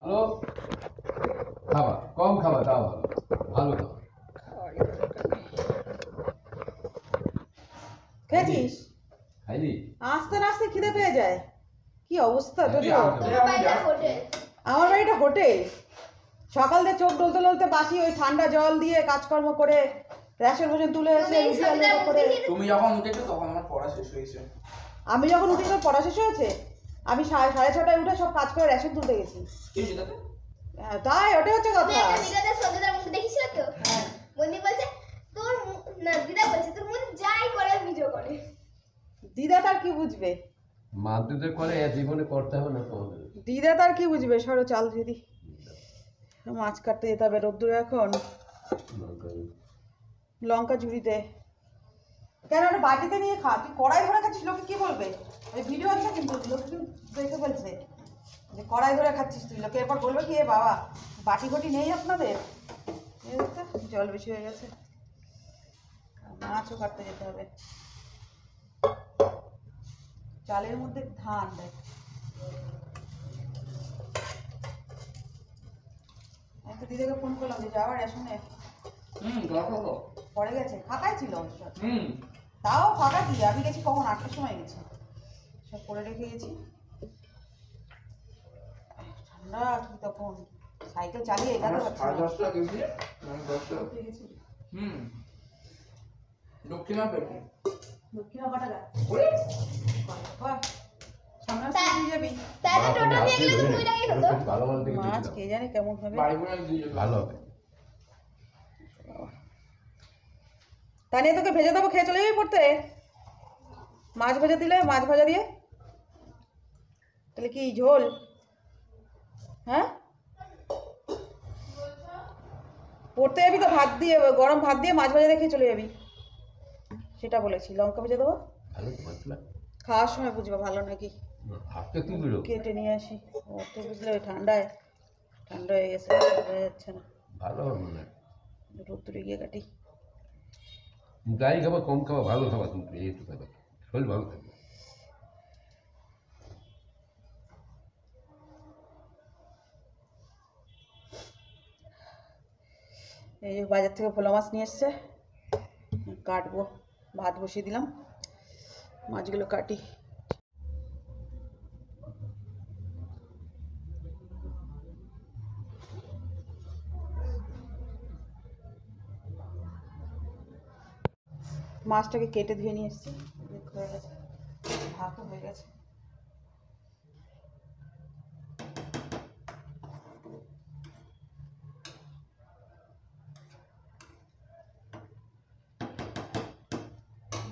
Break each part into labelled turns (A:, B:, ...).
A: ভালো খাবার, কম খাবার তাও ভালো, ভালো খাবার।
B: খেয়েছিস?
A: খাইনি?
B: আস্তে না আস্তে খিদে পেয়ে যায়। কি অবস্থা তোর?
C: আমার বাড়িটা হোটেল।
B: সকাল থেকে চোখ ডলতে ডলতে বাসি ওই ঠান্ডা জল দিয়ে কাজকর্ম করে রেশন ভোজন তুলে এসে রুটি আলু করে।
C: তুমি যখন উঠেছো তখন আমার পড়া শেষ হয়েছে।
B: আমি যখন উঠি তোর পড়া শেষ হয়েছে? আমি 6:30টায় উঠে সব কাজ করে রেশন তুলতে গেছি।
C: কি হয়েছে তাতে?
B: তাই ওটাই হচ্ছে কথা।
D: সন্ধ্যার মুখ দেখিস তো? হ্যাঁ। বন্ধু বলছে তোর না, দিদা বলছে তোর মনে যাই করে ভিডিও করে।
B: দিদা তার কি বুঝবে?
A: মাদুদের করে জীবনে করতে হবে না তোমাদের।
B: দিদা তার কি বুঝবে? সরো চাল দিদি, মাছ কাটতে যেতে হবে রোদ্দুরে এখন। লঙ্কা ঝুড়িতে কেন ওটা বাটিতে নিয়ে খা, তুই কড়াই ধরে খাচ্ছিস, লোকে কি বলবে? ওই ভিডিও আছে কিন্তু লোকে কিন্তু দেখে ফেলছে যে কড়াই ধরে খাচ্ছিস তুই, লোকে এরপর বলবে কি এ বাবা বাটি ঘটি নেই আপনাদের। জল বেশি হয়ে গেছে, মাছও কাটতে যেতে হবে। চালের মধ্যে ধান দেখ, একটা দিদিকে ফোন করলাম যে যাওয়ার রেশনে পড়ে গেছে, ফাঁকাই ছিল তাও ফাঁকা কি, আমি গেছি কখন 8টার সময় গেছি, সব করে রেখে গেছি। ঠান্ডা কি তখন সাইকেল চালিয়ে এগাতে পারছি না।
C: 10:30 গেছি, আমি 10টা
B: গেছি।
C: দক্ষিণা পেটে
B: দক্ষিণা পাটাগা
C: ওরে
B: সামনে দিয়ে যাবি।
D: তাহলে টোটো দিয়ে গেলে তো 2 টাকাই হতো।
A: ভালো ভালো দেখে
B: মাছ কে জানে কেমন হবে,
C: বাড়ি করে দিয়ে
A: ভালো হবে।
B: তা নিয়ে তোকে ভেজে দেবো, খেয়ে চলে যাবি পড়তে। মাছ ভাজা দিলে, মাছ ভাজা দিয়ে তাহলে কি ঝোল? হ্যাঁ পড়তে যাবি তো ভাত দিয়ে, গরম ভাত দিয়ে মাছ ভাজা দিয়ে খেয়ে চলে যাবি, সেটা বলেছি। লঙ্কা ভেজে দেবো,
A: ভালো তো মশলা
B: খাওয়ার সময় বুঝবো ভালো নাকি।
A: হাতটা কি বেরো
B: কেটে নিয়ে আসি, ও তো বুঝলে ওই ঠান্ডায় ঠান্ডা হয়ে গেছে, বোঝা যাচ্ছে না।
A: ভালো হবে না,
B: রোদ্দুরে গিয়ে কাটি।
A: যাই খাবার কম খাবার, ভালো খাবার তুমি একটু খাবার, শরীর ভালো থাকবে।
B: এই যে বাজার থেকে ভোলা মাছ নিয়ে এসছে, কাটবো, ভাত বসিয়ে দিলাম, মাছগুলো কাটি। মাছটাকে কেটে ধুয়ে নিয়ে এসছি, হয়ে গেছে, ভাতও হয়ে গেছে।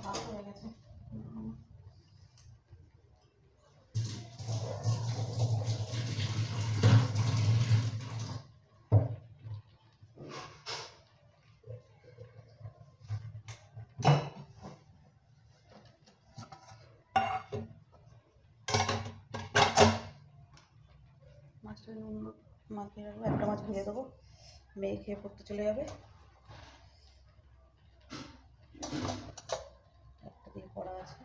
B: ভাত হয়ে গেছে। মাছটা নুন মাখিয়ে রাখবো, একটা মাছ ভেজে দেবো, মেয়ে খেয়ে পড়তে চলে যাবে। একটা দিয়ে পড়া আছে।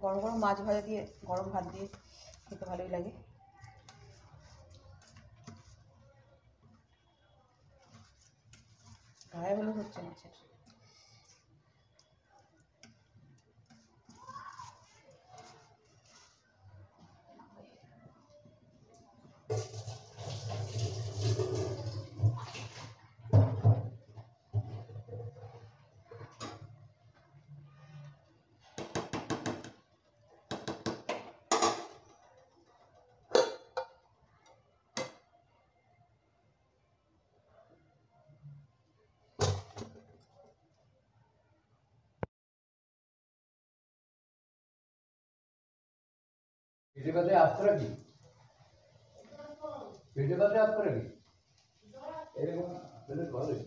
B: গরম গরম মাছ ভাজা দিয়ে গরম ভাত দিয়ে খেতে ভালোই লাগে। গায়ে হলুদ হচ্ছে মাছের।
A: পেটে ব্যথা আসতো নাকি? পেটে ব্যথা আসতো নাকি? এরকম ভালোই